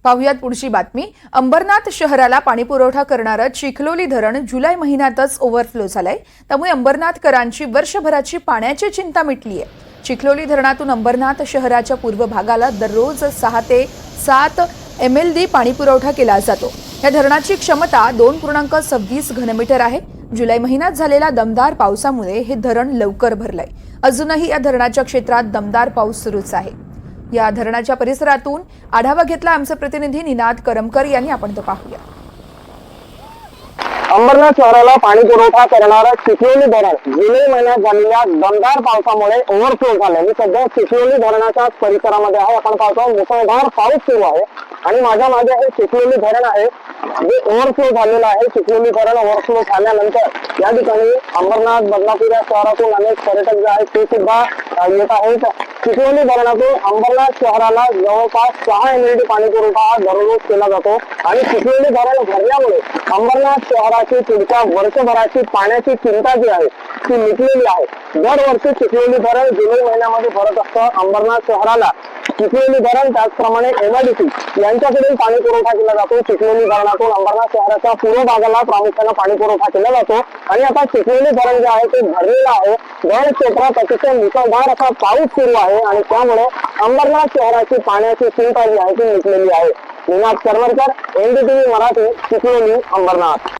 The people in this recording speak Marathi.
पाहुयात पुढची बातमी। अंबरनाथ शहराला पाणी पुरवठा करणारं चिखलोली धरण जुलै महिन्यातच ओव्हरफ्लो झालंय। त्यामुळे अंबरनाथकरांची वर्षभराची पाण्याची चिंता मिटली आहे। चिखलोली धरणातून अंबरनाथ शहराच्या पूर्व भागाला दररोज 6 ते 7 MLD पाणी पुरवठा केला जातो। या धरणाची क्षमता 2.26 घनमीटर आहे। जुलै महिन्यात झालेल्या दमदार पावसामुळे हे धरण लवकर भरलंय। अजूनही या धरणाच्या क्षेत्रात दमदार पाऊस सुरूच आहे। या धरणाच्या परिसरातून आढावा घेतला आमचे प्रतिनिधी निनाद करमकर यांनी। आपण तो पाहूया। अंबरनाथ शहराला पाणी पुरवठा करणारं चिखलोली धरण जुलै महिन्यात झालेल्या दमदार पावसामुळे ओव्हरफ्लो झाले। मी सध्या चिखलोली धरणाच्या परिसरामध्ये आहे। आपण पाहतो मुसळधार पाऊस सुरू आहे आणि माझ्या मागे हे चिखलोली धरण आहे जे ओव्हरफ्लो झालेलं आहे। चिखलोली धरण ओव्हरफ्लो झाल्यानंतर या ठिकाणी अंबरनाथ बदलापूर या शहरातून अनेक पर्यटक जे आहेत ते सुद्धा येत आहेत। चिखलोली धरणातून अंबरनाथ शहराला जवळपास 6 MLD पाणी पुरवठा दररोज केला जातो आणि चिखलोली धरण भरल्यामुळे अंबरनाथ शहराची पुढच्या वर्षभराची पाण्याची चिंता जी आहे ती मिटलेली आहे। दरवर्षी चिखलोली धरण जुलै महिन्यामध्ये भरत असतं। अंबरनाथ शहराला चिखलोली धरण त्याचप्रमाणे MIDC यांच्याकडून पाणी पुरवठा केला जातो। चिखलोली धरणातून अंबरनाथ शहराच्या पूर्व भागाला प्रामुख्याने पाणी पुरवठा केला जातो आणि आता चिखलोली धरण जे आहे ते भरलेलं आहे। धरण क्षेत्रात अतिशय मुसळधार असा पाऊस सुरू आहे आणि त्यामुळे अंबरनाथ शहराची पाण्याची चिंता जी आहे ती मिटलेली आहे। निनाद करमकर, NDTV मराठी, चिखलोली, अंबरनाथ।